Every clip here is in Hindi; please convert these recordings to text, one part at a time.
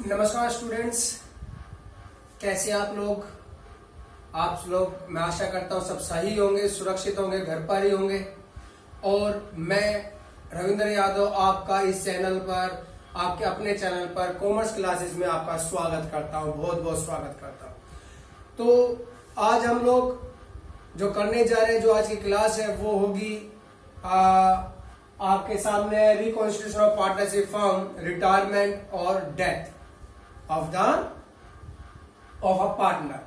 नमस्कार स्टूडेंट्स, कैसे आप लोग। मैं आशा करता हूँ सब सही होंगे, सुरक्षित होंगे, घर पर ही होंगे। और मैं रविंद्र यादव आपका इस चैनल पर, आपके अपने चैनल पर कॉमर्स क्लासेस में आपका स्वागत करता हूँ, बहुत बहुत स्वागत करता हूँ। तो आज हम लोग जो करने जा रहे हैं, जो आज की क्लास है वो होगी आपके सामने reconstitution of partnership firm, retirement और डेथ ऑफ अ पार्टनर।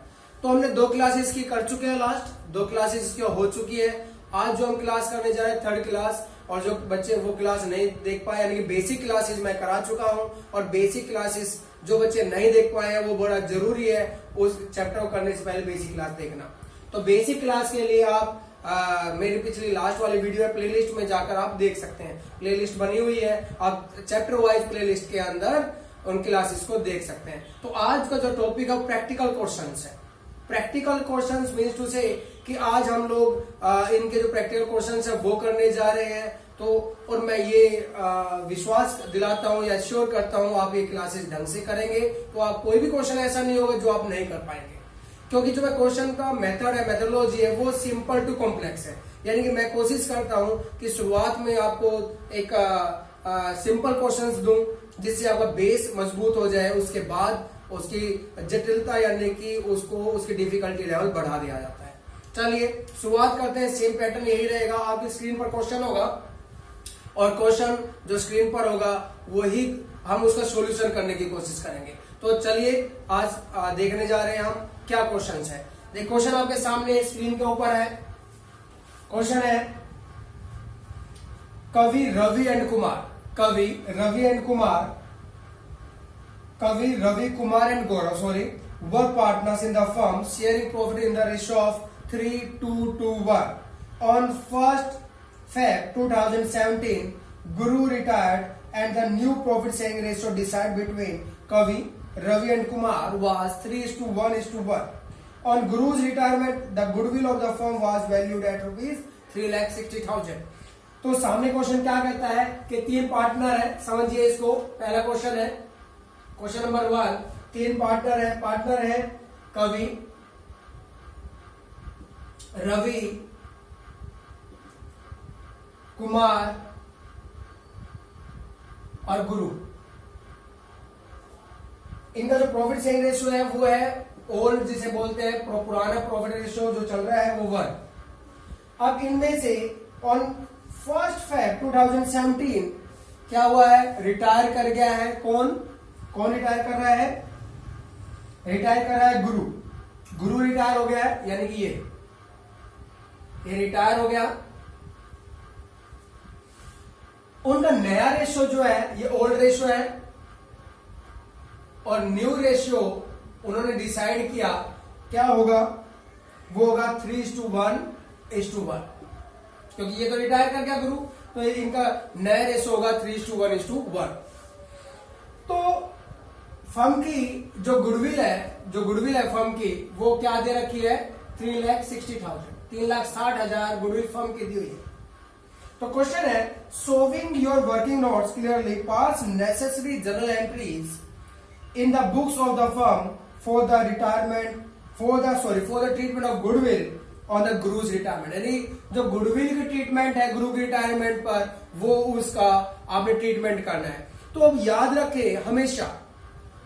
तो हमने 2 क्लासेस की कर चुके हैं, लास्ट 2 क्लासेस इसकी हो चुकी है। आज जो हम क्लास करने जा रहे हैं 3rd क्लास, और जो बच्चे वो क्लास नहीं देख पाए, यानी कि बेसिक क्लासेस मैं करा चुका हूं, और बेसिक क्लासेस जो बच्चे नहीं देख पाए हैं वो बड़ा जरूरी है उस चैप्टर को करने से पहले बेसिक क्लास देखना। तो बेसिक क्लास के लिए आप मेरी पिछली लास्ट वाली वीडियो है, प्लेलिस्ट में जाकर आप देख सकते हैं, प्लेलिस्ट बनी हुई है, आप चैप्टर वाइज प्लेलिस्ट के अंदर उन क्लासेस को देख सकते हैं। तो आज का जो टॉपिक है प्रैक्टिकल क्वेश्चंस है। प्रैक्टिकल क्वेश्चंस मींस टू से कि आज हम लोग इनके जो प्रैक्टिकल क्वेश्चंस है वो करने जा रहे हैं। तो और मैं ये विश्वास दिलाता हूं या श्योर करता हूं आप ये क्लासेस ढंग से करेंगे तो आप कोई भी क्वेश्चन ऐसा नहीं होगा जो आप नहीं कर पाएंगे, क्योंकि जो मैं क्वेश्चन का मेथड है, मेथोडोलॉजी है, वो सिंपल टू कॉम्प्लेक्स है। यानी कि मैं कोशिश करता हूं कि शुरुआत में आपको एक सिंपल क्वेश्चंस दूं जिससे आपका बेस मजबूत हो जाए, उसके बाद उसकी जटिलता यानी कि उसकी डिफिकल्टी लेवल बढ़ा दिया जाता है। चलिए शुरुआत करते हैं। सेम पैटर्न यही रहेगा, आपकी स्क्रीन पर क्वेश्चन होगा और क्वेश्चन जो स्क्रीन पर होगा वही हम उसका सॉल्यूशन करने की कोशिश करेंगे। तो चलिए आज देखने जा रहे हैं हम क्या क्वेश्चन है। देखिए क्वेश्चन आपके सामने स्क्रीन के ऊपर है। क्वेश्चन है Kavi Ravi Kumar and Gaurav were partners in the firm, sharing profit in the ratio of 3:2:1. On 1st Feb 2017, Guru retired and the new profit sharing ratio decided between Kavi, Ravi and Kumar was 3:1:1. On Guru's retirement, the goodwill of the firm was valued at rupees 3,60,000. तो सामने क्वेश्चन क्या कहता है कि 3 पार्टनर है, समझिए इसको। पहला क्वेश्चन है, क्वेश्चन नंबर 1, 3 पार्टनर है कवि, रवि, कुमार और गुरु। इनका जो प्रॉफिट शेयरिंग रेशियो है वो है ओल्ड, जिसे बोलते हैं पुराना प्रॉफिट रेशियो जो चल रहा है वो 1। अब इनमें से ऑन 1st Feb 2017 क्या हुआ है, रिटायर कर गया है। कौन रिटायर कर रहा है? रिटायर कर रहा है गुरु रिटायर हो गया है, यानी कि ये रिटायर हो गया। उनका नया रेशियो जो है ये ओल्ड रेशियो है, और न्यू रेशियो उन्होंने डिसाइड किया क्या होगा, वो होगा 3:1:1, क्योंकि ये तो रिटायर कर गया गुरु, तो इनका नया रेशियो होगा 3:1:1। तो फर्म की जो गुडविल है फर्म की, वो क्या दे रखी है, 3,60,000, 3,60,000 गुडविल फर्म की दी हुई है। तो क्वेश्चन है, showing your working notes clearly pass necessary journal entries in the books of the firm for the treatment of goodwill on the Guru's retirement. यानी जो गुडविल की ट्रीटमेंट है गुरु की रिटायरमेंट पर, वो उसका आपने ट्रीटमेंट करना है। तो अब याद रखें, हमेशा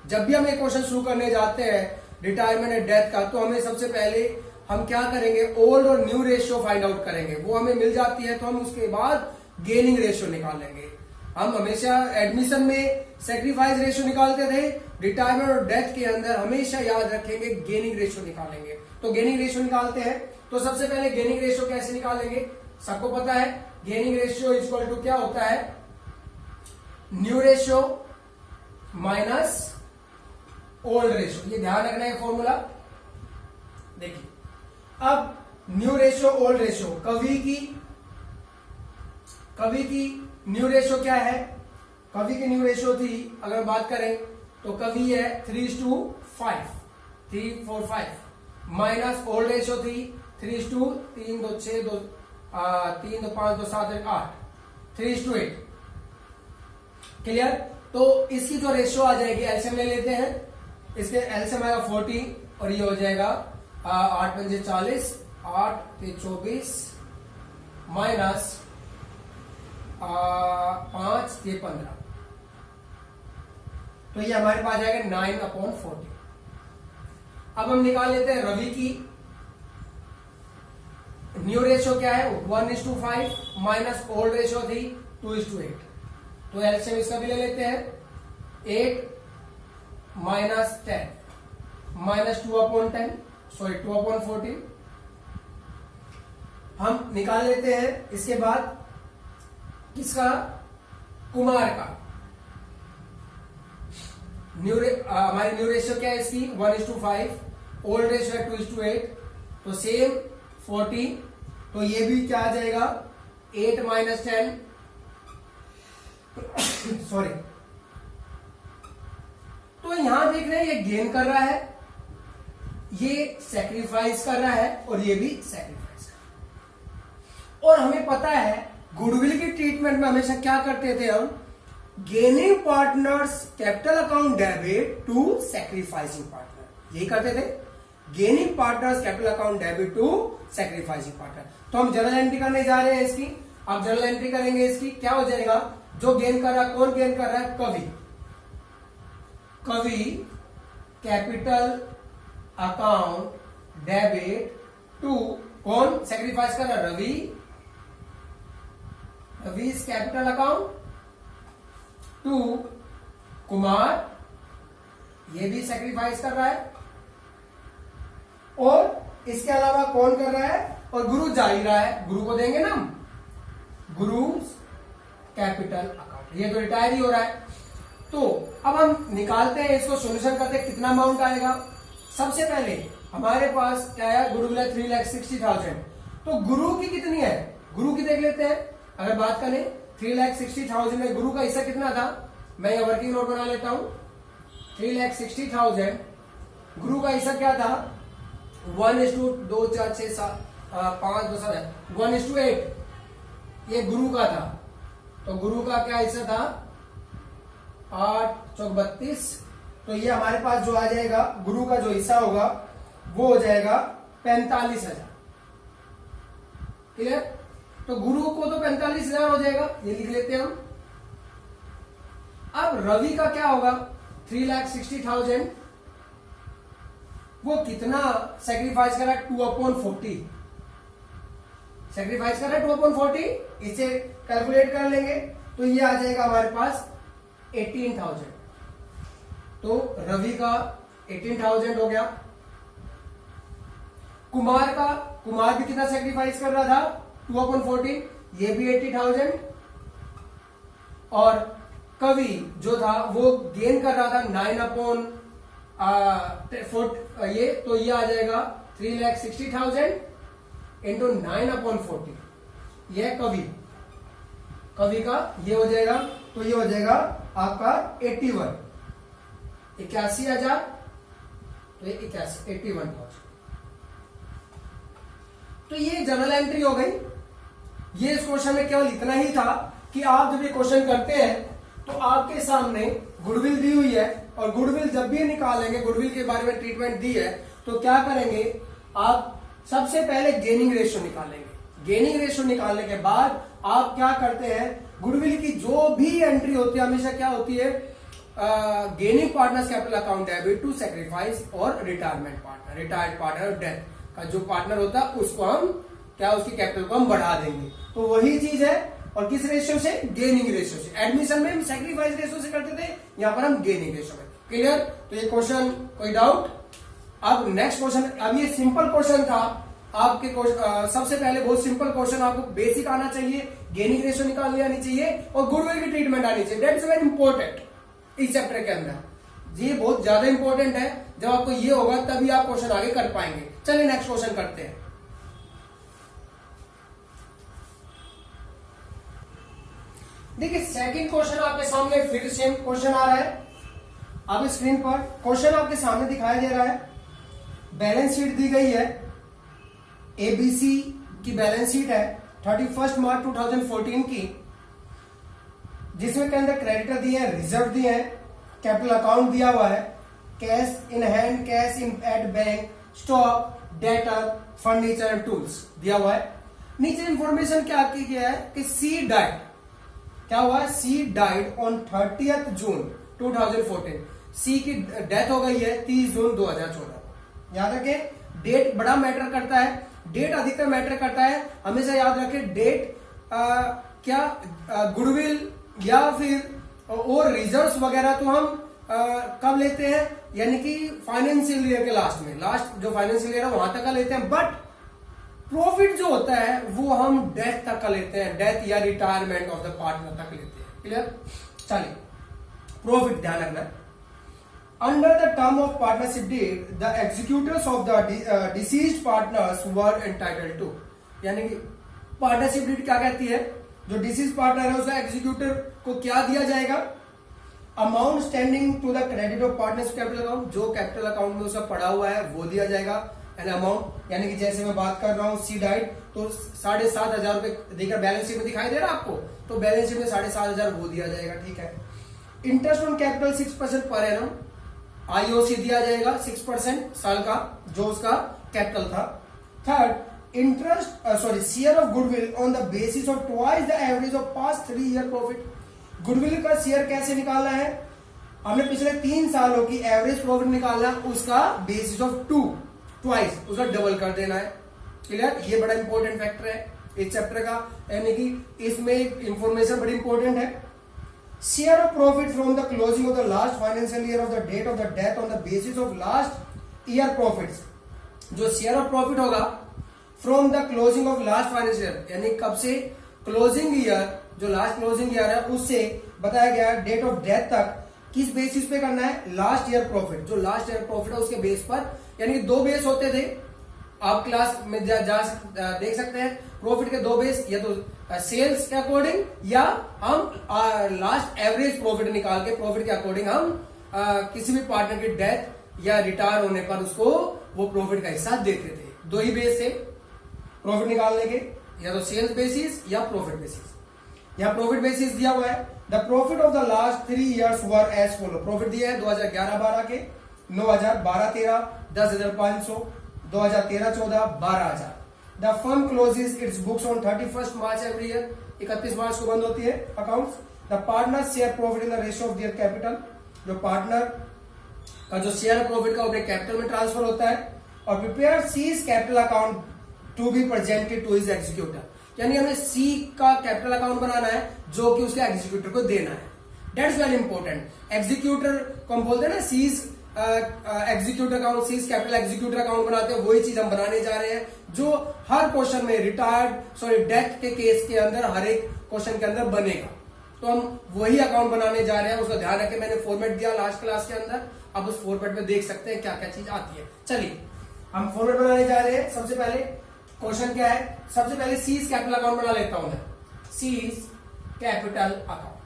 जब भी हम एक क्वेश्चन शुरू करने जाते हैं रिटायरमेंट एंड डेथ का, तो हमें सबसे पहले हम क्या करेंगे, ओल्ड और न्यू रेशियो फाइंड आउट करेंगे। वो हमें मिल जाती है तो हम उसके बाद गेनिंग रेशियो निकालेंगे। हम हमेशा एडमिशन में सेक्रीफाइस रेशियो निकालते थे, रिटायरमेंट और डेथ के अंदर हमेशा याद रखेंगे गेनिंग रेशियो निकालेंगे। तो गेनिंग रेशियो निकालते हैं। तो सबसे पहले गेनिंग रेशियो कैसे निकालेंगे, सबको पता है, गेनिंग रेशियो इक्वल टू क्या होता है, new ratio minus old ratio. ये ध्यान रखना है फॉर्मूला। देखिए अब न्यू रेशियो ओल्ड रेशियो, कवि की न्यू रेशियो क्या है, कवि की न्यू रेशियो थी, अगर बात करें तो कवि है 3:5 माइनस ओल्ड रेशियो थी 3:3 2 6 2 3 2 5 2 7 8 3:8। क्लियर। तो इसकी जो रेशियो आ जाएगी, एलसीएम ले लेते हैं, इसके एलसीएम आएगा 40 और ये हो जाएगा 8 पंजे 40, 8 ते 24 माइनस 5 ते 15, तो ये हमारे पास जाएगा 9/40। अब हम निकाल लेते हैं रवि की न्यू रेशियो क्या है, 1:5 माइनस ओल्ड रेशियो थी 2:8, तो एलसीएम इसका भी ले लेते हैं, 8 माइनस 10 माइनस 2/10, सॉरी 2/14 हम निकाल लेते हैं। इसके बाद किसका, कुमार का हमारी न्यू रेशियो क्या है इसकी, 1:5, ओल्ड रेशियो है 2:8, तो सेम 40, तो ये भी क्या आ जाएगा 8 माइनस 10 सॉरी, तो यहां देख रहे हैं ये गेन कर रहा है, ये सैक्रिफाइस कर रहा है और ये भी सैक्रिफाइस कर रहा है। और हमें पता है गुडविल की ट्रीटमेंट में हमेशा क्या करते थे हम, gaining partners capital account debit to sacrificing partner, यही करते थे, gaining partners capital account debit to sacrificing partner. तो हम जर्नल एंट्री करने जा रहे हैं इसकी, अब जर्नल एंट्री करेंगे इसकी, क्या हो जाएगा, जो गेन कर रहा है, कौन गेन कर रहा है, Kavi capital account debit to, कौन सैक्रिफाइस कर रहा है, Ravi capital account to Kumar, ये भी सैक्रिफाइस कर रहा है, और इसके अलावा कौन कर रहा है, और गुरु जा ही रहा है, गुरु को देंगे ना हम, गुरु कैपिटल अकाउंट, ये तो रिटायर ही हो रहा है। तो अब हम निकालते हैं इसको, सॉल्यूशन करते हैं, कितना अमाउंट आएगा। सबसे पहले हमारे पास क्या है, गुरु है 3,60,000, तो गुरु की कितनी है, गुरु की देख लेते हैं। अगर बात करें 3,60,000 में गुरु का हिस्सा कितना था, मैं ये वर्किंग नोट बना लेता हूं, 3,60,000 गुरु का हिस्सा क्या था, 1:2 4 6 7 5 2 7 1:8, ये गुरु का था, तो गुरु का क्या हिस्सा था 8 चौक 32, तो ये हमारे पास जो आ जाएगा गुरु का जो हिस्सा होगा वो हो जाएगा 45,000, क्लियर। तो गुरु को तो 45,000 हो जाएगा, ये लिख लेते हैं हम। अब रवि का क्या होगा, 3,60,000, वो कितना सैक्रिफाइस कर रहा है, 2/40 सैक्रिफाइस कर रहा है 2/40, इसे कैलकुलेट कर लेंगे तो ये आ जाएगा हमारे पास 18,000, तो रवि का 18,000 हो गया। कुमार भी कितना सैक्रिफाइस कर रहा था, 2/40, ये भी 80,000, और कवि जो था वो गेन कर रहा था 9/4, ये तो ये आ जाएगा 3,60,000 इंटू 9/40, ये कवि का ये हो जाएगा, तो ये हो जाएगा आपका 81,000, तो ये 81,000। तो ये जनरल एंट्री हो गई। ये इस क्वेश्चन में केवल इतना ही था कि आप जब ये क्वेश्चन करते हैं तो आपके सामने गुडविल दी हुई है, और गुडविल जब भी निकालेंगे, गुडविल के बारे में ट्रीटमेंट दी है, तो क्या करेंगे आप, सबसे पहले गेनिंग रेशियो निकालेंगे। गेनिंग रेशियो निकालने के बाद आप क्या करते हैं, गुडविल की जो भी एंट्री होती है हमेशा क्या होती है, gaining partners capital account debit to sacrifice और retirement partner, retired partner death का जो पार्टनर होता है उसको हम क्या, उसकी कैपिटल को हम बढ़ा देंगे। तो वही चीज है, और किस रेशियो से, गेनिंग रेशियो से। एडमिशन में हम सैक्रिफाइस रेशियो से करते थे, यहां पर हम गेनिंग रेशियो में। क्लियर। तो ये क्वेश्चन, कोई डाउट। अब नेक्स्ट क्वेश्चन, अब ये सिंपल क्वेश्चन था आपके सबसे पहले बहुत सिंपल क्वेश्चन, आपको बेसिक आना चाहिए, गेनिंग रेशियो निकालनी आनी चाहिए और गुडविल की ट्रीटमेंट आनी चाहिए। दैट इज वेरी इंपॉर्टेंट इस चैप्टर के अंदर, ये बहुत ज्यादा इंपॉर्टेंट है। जब आपको ये होगा तभी आप क्वेश्चन आगे कर पाएंगे। चलिए नेक्स्ट क्वेश्चन करते हैं। देखिए सेकंड क्वेश्चन आपके सामने फिर सेम क्वेश्चन आ रहा है। अब स्क्रीन पर क्वेश्चन आपके सामने दिखाया दे रहा है। बैलेंस शीट दी गई है, एबीसी की बैलेंस शीट है 31 मार्च 2014 की। जिसमें के अंदर क्रेडिटर दिए हैं, रिजर्व दिए हैं, कैपिटल अकाउंट दिया हुआ है, cash in hand, cash in at bank, stock, debtor, furniture and tools दिया हुआ है। नीचे इंफॉर्मेशन क्या की गया है कि सी डाइड, क्या हुआ है, सी डाइड ऑन 30th जून 2014। सी की डेथ हो गई है 30 जून 2014। याद रखें, डेट बड़ा मैटर करता है, डेट अधिकतर मैटर करता है। हमेशा याद रखें डेट क्या गुडविल या फिर और रिजर्व्स वगैरह तो हम कब लेते हैं, यानी कि फाइनेंशियल ईयर के लास्ट में, लास्ट जो फाइनेंशियल ईयर है वहां तक का लेते हैं। बट प्रॉफिट जो होता है वो हम डेथ तक का लेते हैं, डेथ या रिटायरमेंट ऑफ द पार्टनर तक लेते हैं। क्लियर? चलिए, प्रॉफिट ध्यान रखना है। Under the term of partnership deed the executors of the deceased partners were entitled to, यानी कि पार्टनरशिप डीड क्या कहती है, जो डिसीज पार्टनर है उसका एग्जीक्यूटर को क्या दिया जाएगा, amount standing to the credit of partners capital account, जो कैपिटल अकाउंट में उसका पड़ा हुआ है वो दिया जाएगा। एन अमाउंट, यानी कि जैसे मैं बात कर रहा हूं सी डाइट, तो 7,500 रुपए देकर बैलेंस शीट में दिखाई दे रहा है आपको, तो बैलेंस शीट में 7,500 वो दिया जाएगा। ठीक है। Interest on capital 6% per annum, IOC दिया जाएगा 6% साल का, जो उसका कैपिटल था। Third, interest share of goodwill on the basis of twice the average of past 3 year profit. Goodwill का शेयर कैसे निकालना है, हमने पिछले 3 सालों की एवरेज प्रॉफिट निकालना है, उसका बेसिस ऑफ ट्वाइस, उसका डबल कर देना है। क्लियर? ये बड़ा इंपॉर्टेंट फैक्टर है इस चैप्टर का, यानी कि इसमें इंफॉर्मेशन बड़ी इंपॉर्टेंट है। Share of profit from the closing of the last financial year of the date of the death on the basis of last year profits. जो शेयर ऑफ प्रॉफिट होगा from the closing of last financial year, यानी कब से, क्लोजिंग ईयर, जो लास्ट क्लोजिंग ईयर है उससे बताया गया डेट ऑफ डेथ तक, किस बेसिस पे करना है, लास्ट ईयर प्रॉफिट। जो लास्ट ईयर प्रॉफिट है उसके बेस पर, यानी कि 2 बेस होते थे, आप क्लास में देख सकते हैं प्रॉफिट के 2 बेस, या तो सेल्स के अकॉर्डिंग या हम लास्ट एवरेज प्रॉफिट निकाल के प्रॉफिट के अकॉर्डिंग हम किसी भी पार्टनर की डेथ या रिटायर होने पर उसको वो प्रॉफिट का हिस्सा देते थे। 2 ही बेस से प्रॉफिट निकालने के, या तो सेल्स बेसिस या प्रॉफिट बेसिस। यहां प्रॉफिट बेसिस दिया हुआ है, the profit of the last 3 years were as follow. Profit दिया है 2011-12 के, 9,000, 12-13, 10,500, 2013-14, 12,000। The firm closes its books on 31st March every year, 31 मार्च को बंद होती है accounts. The partner share profit in the ratio of their capital, जो पार्टनर का जो शेयर प्रॉफिट का अपने कैपिटल में ट्रांसफर होता है। और prepare C's capital account to be presented to his executor, यानी हमें सी का कैपिटल अकाउंट बनाना है जो कि उसके एग्जीक्यूटर को देना है। That's very important. एग्जीक्यूटर को हम बोलते हैं ना, C's executor account, C's capital executor account बनाते हैं, वही चीज हम बनाने जा रहे हैं जो हर क्वेश्चन में डेथ के केस के अंदर हर एक क्वेश्चन के अंदर बनेगा। तो हम वही अकाउंट बनाने जा रहे हैं, उसका ध्यान रखें। मैंने फॉर्मेट दिया लास्ट क्लास के अंदर, अब उस फॉर्मेट में देख सकते हैं क्या क्या चीज आती है। चलिए, हम फॉर्मेट बनाने जा रहे हैं। सबसे पहले क्वेश्चन क्या है, सबसे पहले सीज कैपिटल अकाउंट बना लेता हूं मैं। Seize capital account,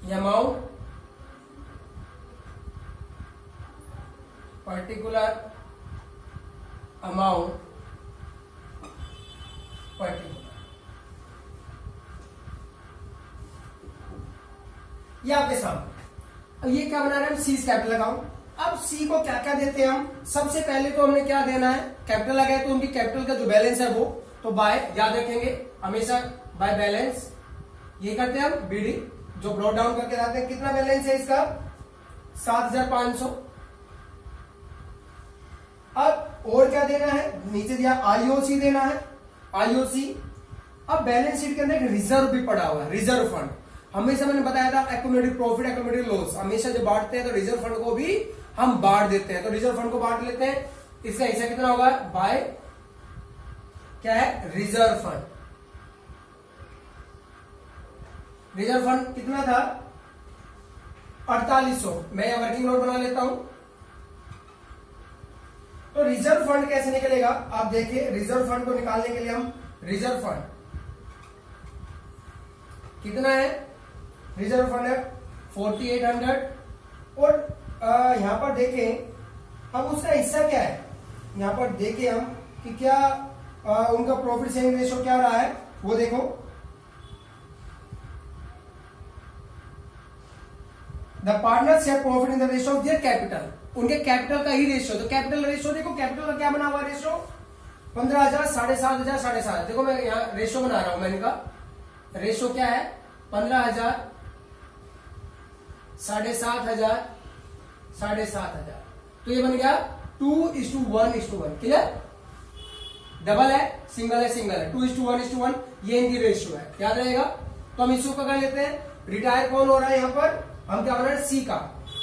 amount particular amount particular, ये आपके सामने। अब ये क्या बना रहे हैं हम, सीज कैपिटल अकाउंट। अब सी को क्या क्या देते हैं हम, सबसे पहले तो हमने क्या देना है, कैपिटल आ गया तो उनकी कैपिटल का जो बैलेंस है वो, तो बाय, याद रखेंगे हमेशा बाय बैलेंस, ये करते हैं हम बीडी, जो ब्रॉट डाउन करके लाते हैं। कितना बैलेंस है इसका, 7,500। अब और क्या देना है, नीचे दिया आईओसी देना है, आईओसी। अब बैलेंस शीट के अंदर एक रिजर्व भी पड़ा हुआ है, रिजर्व फंड। हमेशा मैंने बताया था एक्यूमुलेटेड प्रॉफिट, एक्यूमुलेटेड लॉस, हमेशा जब बांटते हैं तो रिजर्व फंड को भी हम बांट देते हैं। तो रिजर्व फंड को बांट लेते हैं, इसका हिस्सा कितना होगा, बाय क्या है, रिजर्व फंड। रिजर्व फंड कितना था, 4800। मैं यहां वर्किंग नोट बना लेता हूं। तो रिजर्व फंड कैसे निकलेगा, आप देखिए, रिजर्व फंड को निकालने के लिए हम रिजर्व फंड कितना है, रिजर्व फंड है 4800। और यहां पर देखें, अब उसका हिस्सा क्या है, यहाँ पर देखें हम कि क्या उनका प्रॉफिट शेयरिंग रेशियो क्या रहा है, वो देखो। The partners share profit in the ratio of their capital, उनके कैपिटल का ही रेशियो। तो कैपिटल रेशियो देखो, कैपिटल का क्या बना हुआ रेशियो, 15,000, 7,500, 7,500। देखो मैं यहाँ रेशियो बना रहा हूं, मैंने कहा रेशियो क्या है, 15,000, 7,500, 7,500। तो ये बन गया 2:1:1। क्लियर, डबल है, सिंगल है, सिंगल है, 2:1:1 ये इनकी रेशियो है, याद रहेगा। तो हम इसको कर लेते हैं, रिटायर कौन हो रहा है यहाँ पर, हम क्या बना रहे हैं, सी का।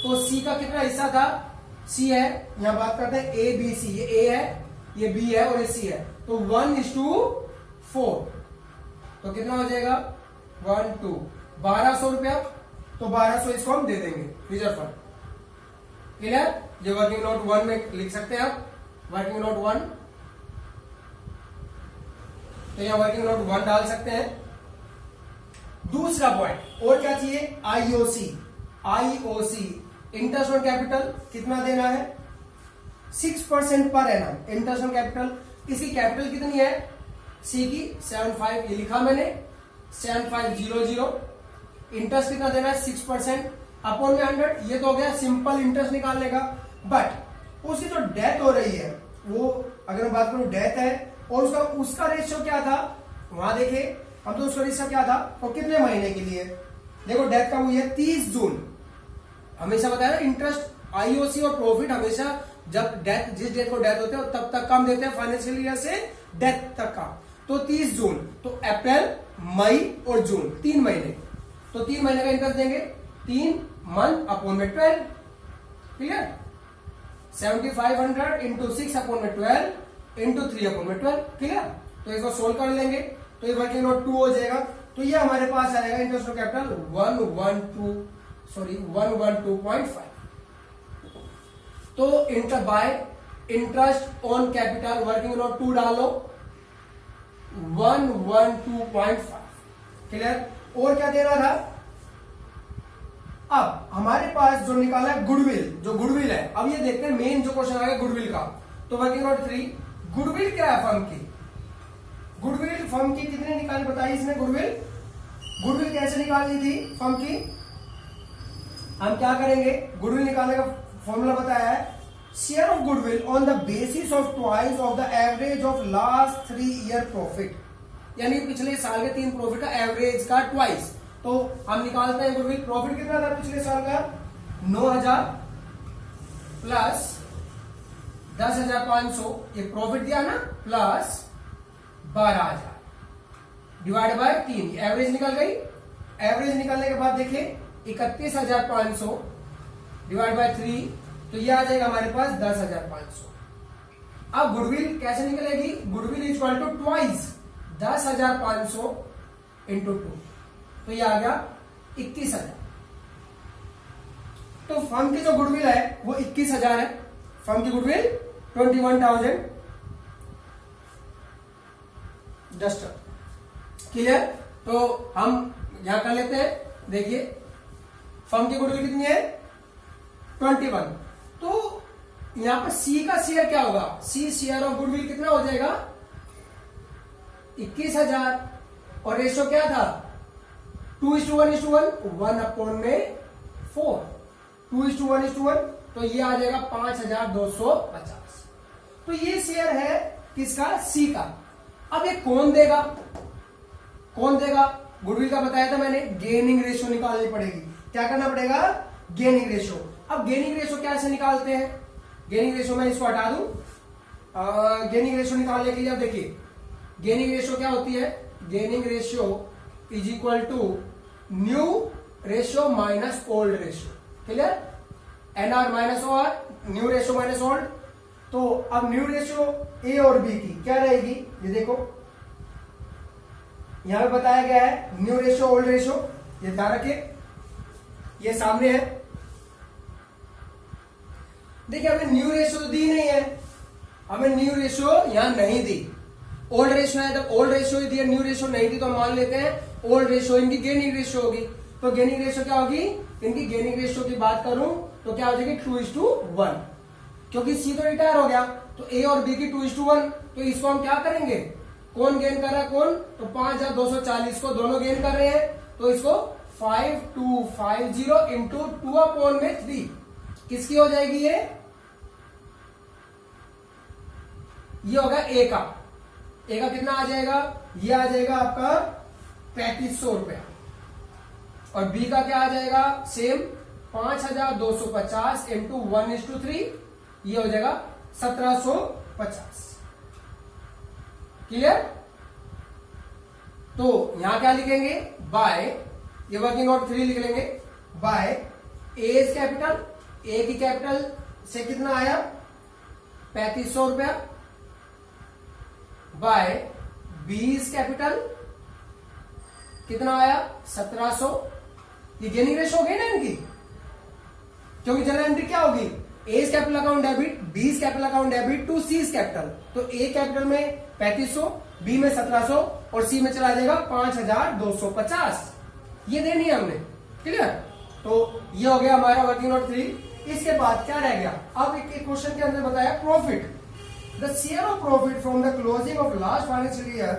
तो सी का कितना हिस्सा था, सी है, यहां बात करते हैं ए बी सी, ये ए है, ये बी है और ये सी है। तो 1:4, तो कितना हो जाएगा, 1 2 1200 रुपया। तो 1200 इसको हम दे देंगे रिजर्व फंड। क्लियर, ये वर्किंग नोट 1 में लिख सकते हैं आप, वर्किंग नोट 1। तो यहां वर्किंग नोट 1 डाल सकते हैं। दूसरा पॉइंट और क्या चाहिए, IOC. IOC interest on capital कितना देना है, 6% per annum interest on capital. इसकी कैपिटल कितनी है, सी की 75, ये लिखा मैंने 7500। इंटरेस्ट कितना देना है, 6% अपॉन में 100। ये तो हो गया सिंपल इंटरेस्ट निकालने का। बट उसकी जो डेथ हो रही है, वो अगर मैं बात करूं डेथ है, और उसका रेशियो क्या था, वहां देखे हम, तो उसका रेशियो क्या था, और कितने महीने के लिए। देखो डेथ का हुई है 30 जून। हमेशा बताया ना, इंटरेस्ट आईओसी और प्रॉफिट हमेशा जब डेथ, जिस डेट को डेथ होते हैं तब तक कम देते हैं, फाइनेंशियल ईयर से डेथ तक का। तो 30 जून, तो अप्रैल, मई और जून 3 महीने। तो 3 महीने का इंटरेस्ट देंगे, 3 मंथ अपॉन में 12। क्लियर, 7500 इंटू 6 अपॉन में 12 इंटू 3 अपॉन में 12। क्लियर, तो इसको सोल्व कर लेंगे, तो ये वर्किंग नोट 2 हो जाएगा। तो ये हमारे पास आएगा इंटरेस्ट ऑन कैपिटल 112.5। तो inter bye interest on capital working note 2 डालो 112.5। क्लियर, और क्या देना था, अब हमारे पास जो निकाला है गुडविल, जो गुडविल है। अब ये देखते हैं मेन जो क्वेश्चन आ गया गुडविल का। तो वर्किंग नोट 3, गुडविल क्या है फर्म की, गुडविल फर्म की कितनी निकाली बताई इसने, गुडविल कैसे निकालनी थी फर्म की। हम क्या करेंगे, गुडविल निकालने का फॉर्मूला बताया है, share of goodwill on the basis of twice of the average of last 3 year profit, यानी पिछले साल के 3 प्रॉफिट का एवरेज का ट्वाइस। तो हम निकालते हैं गुडविल, प्रॉफिट कितना था पिछले साल का, 9,000 प्लस 10,500, ये प्रॉफिट दिया ना, प्लस 12,000 डिवाइड बाय 3, एवरेज निकल गई। एवरेज निकलने के बाद देखिए 31,500 डिवाइड बाय 3, तो ये आ जाएगा हमारे पास 10,500। अब गुडविल कैसे निकलेगी, goodwill is equal to twice 10,500 into 2, तो ये आ गया 21,000। तो फर्म की जो गुडविल है वो 21,000 है, फर्म की गुडविल 21,000 डस्टर। क्लियर, तो हम यहां कर लेते हैं, देखिए फर्म की गुडविल कितनी है 21। तो यहां पर सी का शेयर क्या होगा, सी शेयर ऑफ गुडविल कितना हो जाएगा 21,000, और रेशियो क्या था 2:1:1, 1 अपॉन में 4, 2:1:1, तो ये आ जाएगा 5,250। तो ये शेयर है किसका, सी का। अब ये कौन देगा, कौन देगा, गुडविल का बताया था मैंने, गेनिंग रेशियो निकालनी पड़ेगी। क्या करना पड़ेगा, गेनिंग रेशियो। अब गेनिंग रेशियो कैसे निकालते हैं, गेनिंग रेशियो मैं इसको हटा दूं। गेनिंग रेशियो निकालने के लिए अब देखिए गेनिंग रेशियो क्या होती है, gaining ratio is equal to new ratio minus old ratio. Clear, NR minus O R, new ratio minus old. तो अब न्यू रेशियो ए और बी की क्या रहेगी, ये देखो यहां पे बताया गया है न्यू रेशियो ओल्ड रेशियो, ये ध्यान रखिए, ये सामने है। देखिए हमें न्यू रेशियो तो दी नहीं है, हमें न्यू रेशियो यहां नहीं दी, ओल्ड रेशियो है, तो ओल्ड रेशियो ही दी है, न्यू रेशियो नहीं दी, तो हम मान लेते हैं ओल्ड रेशियो इनकी गेनिंग रेशियो होगी। तो गेनिंग रेशियो क्या होगी, इनकी गेनिंग रेशियो की बात करूं तो क्या हो जाएगी 2:1। क्योंकि सी तो रिटायर हो गया, तो ए और बी की 2:1, तो इसको हम क्या करेंगे, कौन गेन कर रहा है कौन, तो 5240 को दोनों गेन कर रहे हैं, तो इसको 5250 इंटू 2/3 किसकी हो जाएगी ये होगा ए का कितना आ जाएगा, ये आ जाएगा आपका 3500 रुपया, और बी का क्या आ जाएगा सेम 5250 इंटू 1:3, ये हो जाएगा 1750। क्लियर। तो यहां क्या लिखेंगे, बाय, ये वर्किंग आउट 3 लिख लेंगे, बाय एज कैपिटल, ए की कैपिटल से कितना आया 3500 रुपया, बाय बीज कैपिटल कितना आया 1700। ये गेनिंग रेशो हो गई ना इनकी, क्योंकि जनरल एंट्री क्या होगी, A's capital account debit, B's capital account debit to C's capital, तो ए कैपिटल में 3500, बी में 1700 और सी में चला जाएगा 5250, ये देनी है हमने। क्लियर। तो ये हो गया हमारा वर्किंग नोट 3। इसके बाद क्या रह गया, अब एक क्वेश्चन के अंदर बताया profit, the share of profit from the closing of last financial year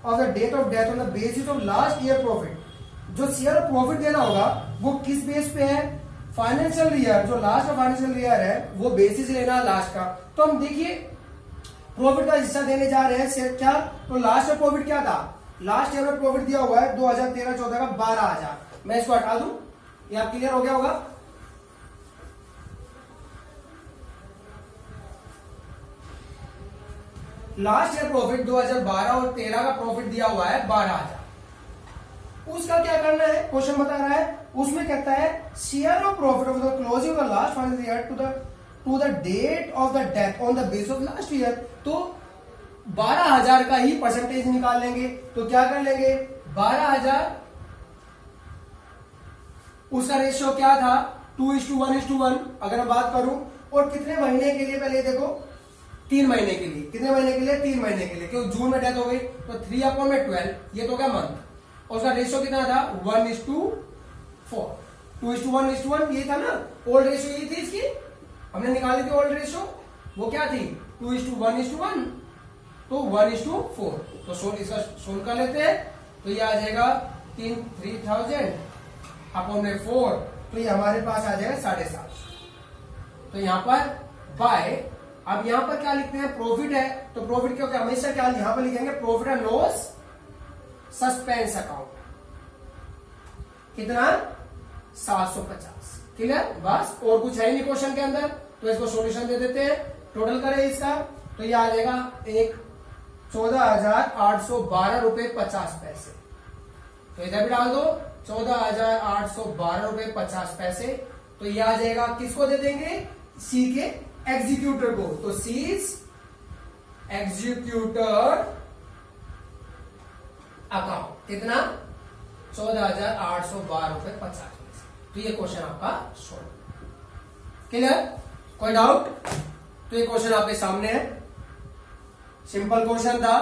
of the date of death on the basis of last year profit. जो शेयर ऑफ प्रॉफिट देना होगा वो किस बेस पे है, फाइनेंशियल ईयर, जो लास्ट का फाइनेंशियल ईयर है वो बेसिस लेना है लास्ट का। तो हम देखिए प्रॉफिट का हिस्सा देने जा रहे हैं शेयर क्या, तो लास्ट का प्रॉफिट क्या था, लास्ट ईयर में प्रॉफिट दिया हुआ है 2013-14 का 12,000, मैं इसको हटा दूं, ये आप क्लियर हो गया होगा। लास्ट ईयर प्रॉफिट 2012 और 13 का प्रॉफिट दिया हुआ है 12,000, उसका क्या करना है क्वेश्चन बता रहा है, उसमें कहता है share of profit of the closing of the last financial year to the date of the death on the base of last year. तो 12,000 का ही परसेंटेज निकाल लेंगे, तो क्या कर लेंगे 12,000, उसका रेशियो क्या था 2:1:1 अगर मैं बात करूं, और कितने महीने के लिए, पहले देखो 3 महीने के लिए, कितने महीने के लिए 3 महीने के लिए, क्योंकि जून में डेथ हो गई तो 3/12, ये तो क्या मंथ, और उसका रेशियो कितना था 1:4, 2:1:1 ये था ना, ओल्ड रेशियो ये थी इसकी, हमने निकाली थी ओल्ड रेशियो, वो क्या थी 2:1:1, तो 1:4, तो इसका सोल्व कर लेते हैं, तो ये आ जाएगा 3,000 अपॉन में 4, तो ये हमारे पास आ जाएगा 7.5। तो यहां पर बाय, अब यहां पर क्या लिखते हैं प्रॉफिट है, तो प्रॉफिट क्योंकि हमेशा क्या यहां पर लिखेंगे profit and loss suspense account, कितना 750। क्लियर, बस और कुछ है नहीं क्वेश्चन के अंदर, तो इसको सॉल्यूशन दे देते हैं, टोटल करें इसका, तो ये आ जाएगा 14,812 रुपए 50 पैसे, तो इधर भी डाल दो 14,812 रुपए 50 पैसे, तो ये आ जाएगा, किसको दे देंगे सी के एग्जीक्यूटर को, तो सीज एग्जीक्यूटर अकाउंट कितना 14,812 रुपए 50 पैसे। तो ये क्वेश्चन आपका सॉल्व। क्लियर, कोई डाउट, तो ये क्वेश्चन आपके सामने है, सिंपल क्वेश्चन था,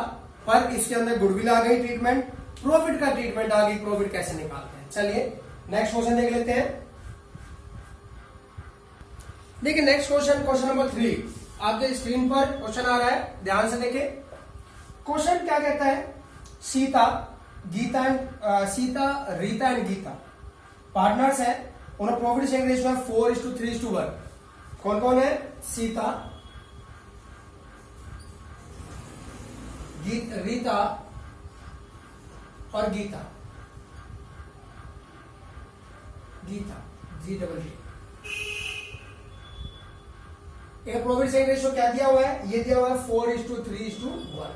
पर इसके अंदर गुडविल आ गई ट्रीटमेंट, प्रॉफिट का ट्रीटमेंट आ गई, प्रॉफिट कैसे निकालते हैं। चलिए नेक्स्ट क्वेश्चन देख लेते हैं। देखिए नेक्स्ट क्वेश्चन, क्वेश्चन नंबर 3 आपके स्क्रीन पर क्वेश्चन आ रहा है, ध्यान से देखें। क्वेश्चन क्या कहता है, सीता, रीता एंड गीता पार्टनर्स है, उन्हें प्रॉफिट शेयरिंग रेशियो है 4:3:1। कौन कौन है, सीता, रीता और गीता, GEE। एक प्रॉफिट शेयरिंग रेशियो क्या दिया हुआ है, ये दिया हुआ है 4:3:1।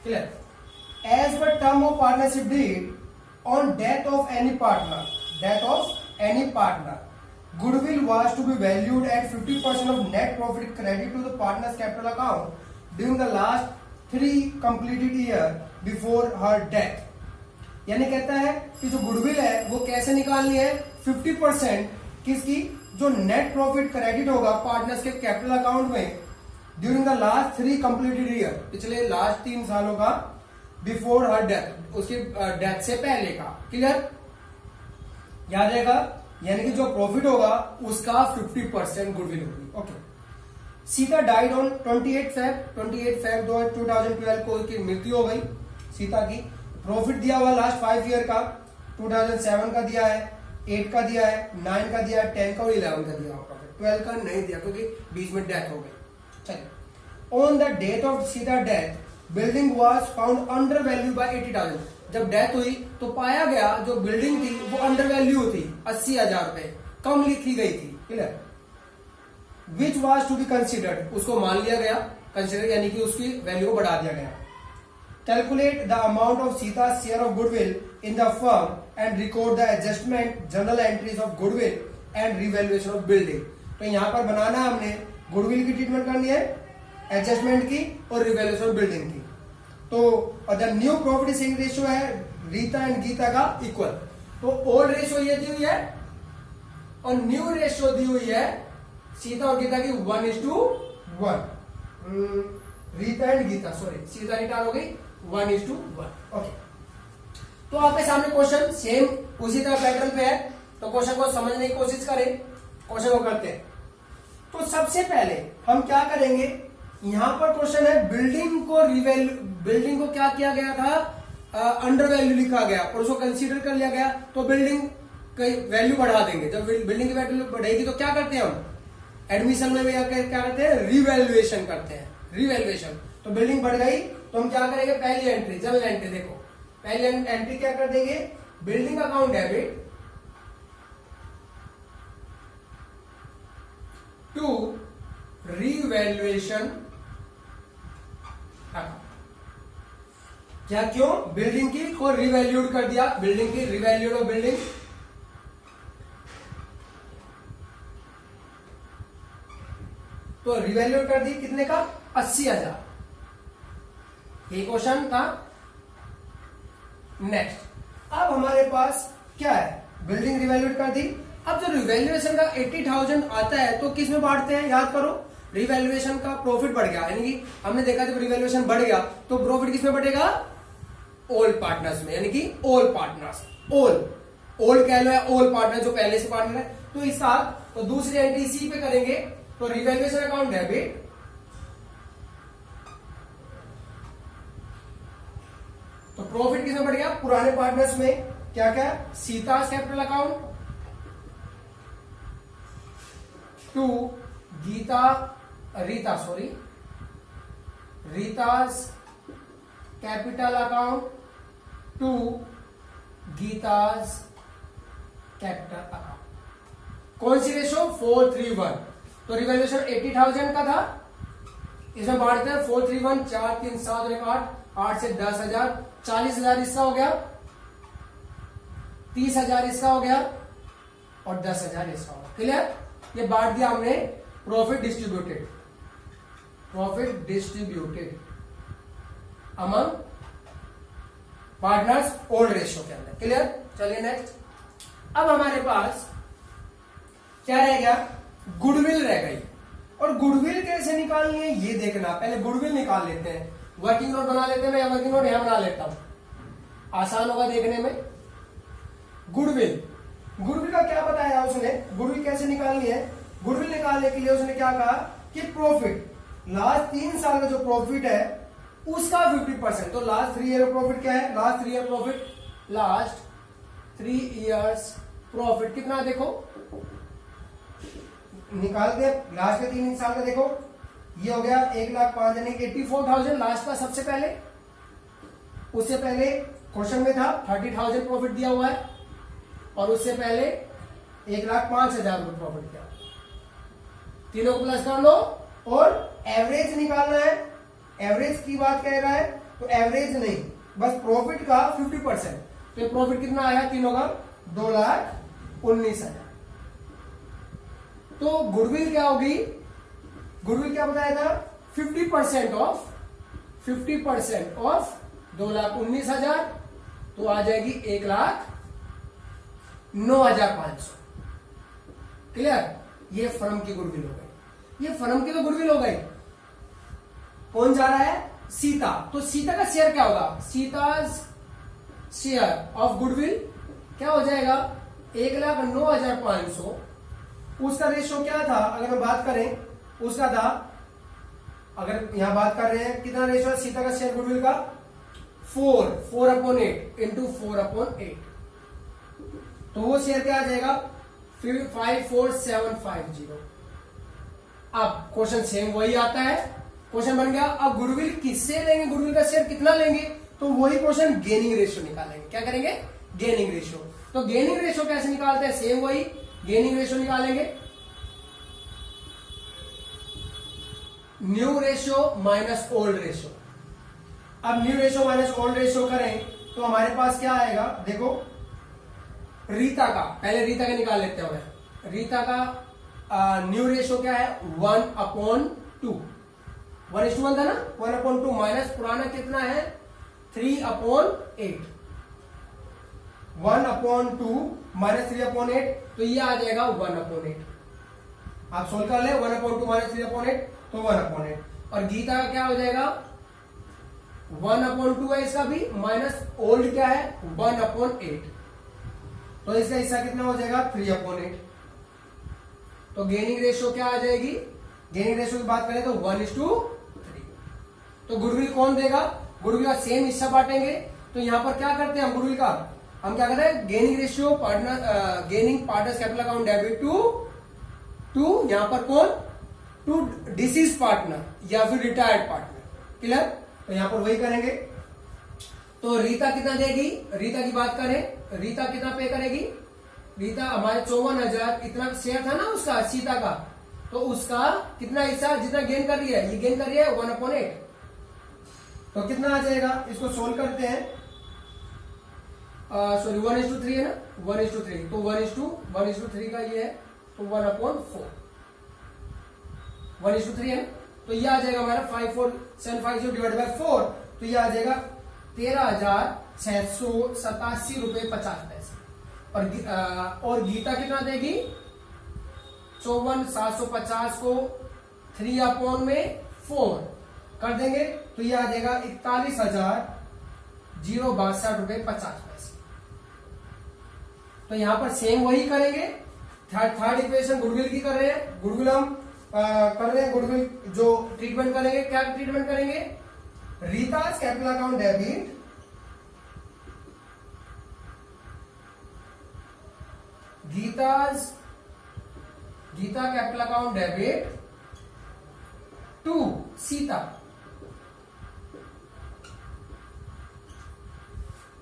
Clear, as per term of partnership deed on death of any partner, goodwill was to be valued at 50% of net profit credit to the partner's capital account during the last 3 completed year before her death। यानी कहता है कि जो गुडविल है वो कैसे निकालनी है, 50% किसकी, जो नेट प्रॉफिट क्रेडिट होगा पार्टनर्स के कैपिटल अकाउंट में during the last 3 completed year, पिछले लास्ट 3 सालों का, बिफोर हर डेथ, उसकी डेथ से पहले का। क्लियर, याद रहेगा, यानी कि जो प्रॉफिट होगा उसका 50% गुडविल होगी। Okay, Sita died on 28 Feb 2012 को की मृत्यु हो गई सीता की। प्रॉफिट दिया हुआ लास्ट 5 ईयर का 2007 का दिया है, 8 का दिया है, 9 का दिया है, 10 का और 11 का दिया हुआ। 12 का नहीं दिया क्योंकि बीच में डेथ हो गई। चलिए, on the date of Sita death building was found under value by 80,000। जब डेथ हुई तो पाया गया जो बिल्डिंग थी वो अंडर वैल्यू थी, 80,000 रुपए कम लिखी गई थी। Clear? Which was to be considered, उसको मान लिया गया, कंसिडर यानी कि उसकी वैल्यू को बढ़ा दिया गया। Calculate the amount of Sita share of goodwill in the firm and record the adjustment journal entries of goodwill and revaluation of building. तो यहां पर बनाना हमने गुडविल की ट्रीटमेंट करनी है, एडजस्टमेंट की और रिवैल्यूएशन ऑफ बिल्डिंग की। तो the new profit sharing ratio है रीता एंड गीता का इक्वल। तो ओल्ड रेशियो ये दी हुई है और न्यू रेशियो दी हुई है सीता और गीता की 1:1। Rita and Gita, sorry Sita retire हो गई 1:1। ओके, तो आपके सामने क्वेश्चन सेम उसी तरह पैटर्न पे है, तो क्वेश्चन को समझने की कोशिश करें। क्वेश्चन को करते हैं। तो सबसे पहले हम क्या करेंगे, यहां पर क्वेश्चन है बिल्डिंग को क्या किया गया था, अंडर वैल्यू लिखा गया और उसको कंसीडर कर लिया गया, तो बिल्डिंग की वैल्यू बढ़ा देंगे। जब बिल्डिंग की वैल्यू बढ़ेगी तो क्या करते हैं हम एडमिशन में क्या करते हैं, रिवैल्यूएशन करते हैं, रिवैल्यूएशन। तो बिल्डिंग बढ़ गई तो हम क्या करेंगे, पहली एंट्री जर्नल एंट्री, देखो पहली एंट्री क्या कर देंगे, building account debit to revaluation account. क्या क्यों, बिल्डिंग की को रिवैल्यूड कर दिया, बिल्डिंग की रिवैल्यूड ऑफ बिल्डिंग। तो रिवैल्यूड कर दी कितने का, 80,000। ये क्वेश्चन था। नेक्स्ट, अब हमारे पास क्या है, बिल्डिंग रिवैल्यूड कर दी। अब जो रिवैल्यूएशन का 80,000 आता है तो किस में बांटते हैं, याद करो, रिवैल्यूएशन का प्रॉफिट बढ़ गया, यानी कि हमने देखा जब रिवैल्यूएशन बढ़ गया तो प्रॉफिट किस में बढ़ेगा, ऑल पार्टनर्स में, यानी कि ऑल पार्टनर्स, ऑल कह लो या ऑल पार्टनर जो पहले से पार्टनर है। तो इस साथ तो दूसरी एंट्री सी पे करेंगे, तो रिवैल्यूएशन अकाउंट डेबिट तो प्रॉफिट किसमें बढ़ गया, पुराने पार्टनर्स में। क्या क्या, Sita capital account to Rita's capital account to Gita's capital account. कौन सी रेशो, 4:3:1। तो रिवैल्यूएशन 80,000 का था, इसमें बांटते हैं 4:3:1, 4 3 7 और 8, 8 से 10,000, 40,000 इसका हो गया, 30,000 इसका हो गया और 10,000 इसका हो गया। क्लियर? ये बांट दिया हमने profit distributed among partners old ratio के अंदर। क्लियर? चलिए नेक्स्ट, अब हमारे पास क्या रह गया, गुडविल रह गई। और गुडविल कैसे निकालनी है ये देखना, पहले गुडविल निकाल लेते हैं। वर्किंग नोट बना लेते हैं, मैं वर्किंग नोट यहां बना लेता हूं, आसान होगा देखने में। गुडविल का क्या बताया उसने, गुडविल कैसे निकालनी है। गुडविल निकालने के लिए उसने क्या कहा कि प्रॉफिट, लास्ट 3 साल का जो प्रॉफिट है उसका 50%। तो लास्ट 3 ईयर प्रॉफिट क्या है, लास्ट 3 ईयर्स प्रॉफिट कितना, देखो निकाल दे, लास्ट के 3 साल का देखो, ये हो गया 1,05,000 यानी 84,000 लास्ट का सबसे पहले। उससे पहले क्वेश्चन में था 30,000 प्रॉफिट दिया हुआ है और उससे पहले 1,05,000 प्रॉफिट किया। तीनों को प्लस कर लो और एवरेज निकालना है। एवरेज की बात कह रहा है तो एवरेज नहीं, बस प्रॉफिट का 50%। तो प्रॉफिट कितना आया तीनों का, 2,19,000। तो गुडविल क्या होगी, गुडविल क्या बताया था, 50% ऑफ 2,19,000, तो आ जाएगी 1,09,500। क्लियर? ये फर्म की गुडविल हो गई, ये फर्म की तो गुडविल हो गई। कौन जा रहा है, सीता। तो सीता का शेयर क्या होगा, सीताज शेयर ऑफ गुडविल क्या हो जाएगा, 1,09,500। उसका रेशियो क्या था, अगर हम बात करें उसका था अगर यहां बात कर रहे हैं कितना रेशियो है सीता का शेयर गुडविल का 4/8 इंटू 4/8, तो वो शेयर क्या आ जाएगा 54750। अब क्वेश्चन सेम वही आता है, क्वेश्चन बन गया अब गुडविल किससे लेंगे, गुडविल का शेयर कितना लेंगे, तो वही क्वेश्चन गेनिंग रेशियो निकालेंगे। क्या करेंगे, गेनिंग रेशियो। तो गेनिंग रेशियो कैसे निकालते हैं, सेम वही गेनिंग रेशियो निकालेंगे, new ratio minus old ratio. अब new ratio minus old ratio करें तो हमारे पास क्या आएगा, देखो रीता का, पहले रीता का निकाल लेते हैं। रीता का न्यू रेशियो क्या है 1/2, 1:1 था ना, 1/2 माइनस पुराना कितना है 3/8, 1/2 माइनस 3/8, तो ये आ जाएगा 1/8। आप सोल्व कर ले 1/2 माइनस 3/8 तो 1/8, और गीता का क्या हो जाएगा 1/2 है इसका भी, माइनस ओल्ड क्या है 1/8, तो इसका हिस्सा कितना हो जाएगा 3/8। तो गेनिंग रेशियो क्या आ जाएगी, गेनिंग रेशियो की बात करें तो 1:3। तो गुडविल कौन देगा, गुडविल का सेम हिस्सा बांटेंगे। तो यहां पर क्या करते हैं हम गुडविल का, हम क्या करते हैं gaining ratio partner, gaining partners capital account debit to यहां पर कौन, टू डिसीज पार्टनर या फिर रिटायर्ड पार्टनर। क्लियर, तो यहां पर वही करेंगे। तो रीता कितना देगी, रीता की बात करें, रीता कितना पे करेगी, रीता हमारे 54,000 इतना शेयर था ना उसका सीता का, तो उसका कितना हिस्सा जितना गेन कर रही है, ये गेन कर रही है 1/8, तो कितना आ जाएगा, इसको सोल्व करते हैं, सॉरी 1:3 है ना, 1:3, तो 1:3 का ये है, तो 1/4, 1:3 है ना, तो ये आ जाएगा हमारा 54750 डिवाइड बाय 4, तो ये आ जाएगा 13,687 रुपए 50 पैसे। और गीता कितना देगी 54,750 को 3/4 कर देंगे, तो ये आ जाएगा 41,062 रुपए 50 पैसे। तो यहां पर सेम वही करेंगे, थर्ड इक्वेशन गुडविल की कर रहे हैं, गुडविल हम कर रहे हैं, गुडविल जो ट्रीटमेंट करेंगे, क्या ट्रीटमेंट करेंगे, Rita's capital account debit Gita capital account debit to Sita,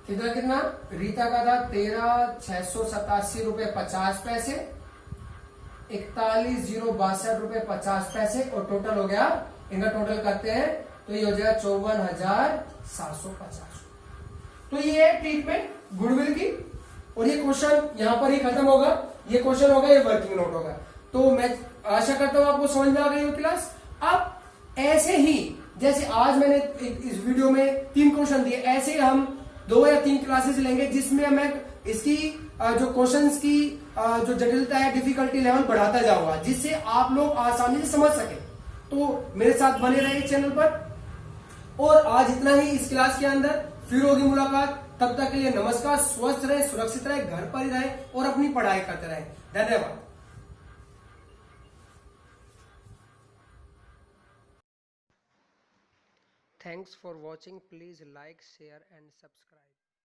कितना रीता का था 13,687 रुपए 50 पैसे, 41,062 रुपए 50 पैसे, और टोटल हो गया, इनका टोटल करते हैं तो ये हो जाएगा 54,750। तो ये है ट्रीटमेंट गुडविल की, और ये क्वेश्चन यहां पर ही खत्म होगा, ये क्वेश्चन होगा, ये वर्किंग नोट होगा। तो मैं आशा करता हूं आपको समझ में आ गई हो क्लास। अब ऐसे ही जैसे आज मैंने इस वीडियो में 3 क्वेश्चन दिए, ऐसे हम 2 या 3 क्लासेस लेंगे जिसमें मैं इसकी जो क्वेश्चंस की जो जटिलता है, डिफिकल्टी लेवल बढ़ाता जाऊंगा, जिससे आप लोग आसानी से समझ सके। तो मेरे साथ बने रहे चैनल पर, और आज इतना ही इस क्लास के अंदर, फिर होगी मुलाकात, तब तक के लिए नमस्कार, स्वस्थ रहे, सुरक्षित रहे, घर पर ही रहे और अपनी पढ़ाई करते रहे। धन्यवाद। Thanks for watching, please like share and subscribe.